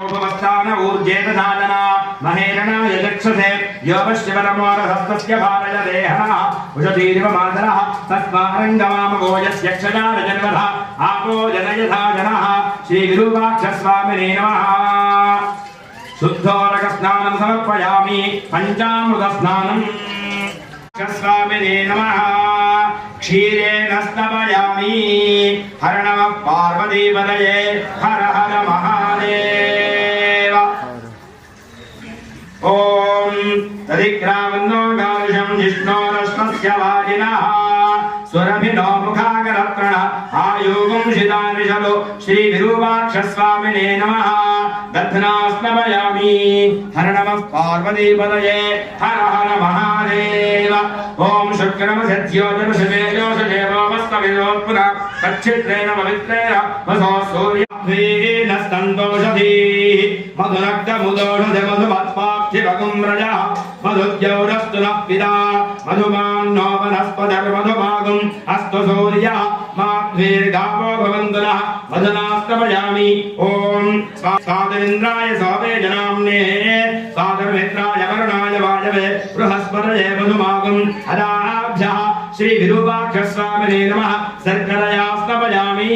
उपवस्थान ऊर्जेत साधना महेरणा यदक्षसे योपश्चिवरमोरहस्तस्य भारय देहनः उषतीरिव मातरः तस्मारङ्गमामगोजस्यक्षजारजन्मधः आपो जनयथा जनः श्रीविरूपाक्षस्वामिने नमः। शुद्धोदकस्नानं समर्पयामि पञ्चामृतस्नानं स्वामिने नमः। क्षीरेण स्तवयामि हर नमः पार्वतीपतये हर हर महादेव। ओम तदिक्रामन्नो गारुषं जिष्णोरश्मस्य वाजिनः स्वरभिनो मुखागरत्रण आयुगं शिदानिशलो श्रीविरूपाक्षस्वामिने नमः। दध्नास्नवयामि हर नमः पार्वतीपतये हर हर महादेव। ओम शुक्रमसद्योजनशवेजोषदेवोपस्तविदोत्पुनः तच्छिद्रेण पवित्रेण वसो सूर्याभ्येन स्तन्दोषधीः मधुरक्तमुदोषधमधुमत्पाक्षिभगुं मधुद्यौरस्तु नः पिता मधुमान्नो वनस्पतिर्मधुमागुम् अस्तु सूर्यः माध्वीर्गावो भवन्तु नः मधुनास्तवयामि। ओम स्वादिन्द्राय सोमेजनाम्ने स्वादमित्राय वरुणाय वायवे बृहस्पतये मधुमागुम् अदाभ्यः श्रीविरूपाक्षस्वामिने नमः। शर्करया स्तवयामि।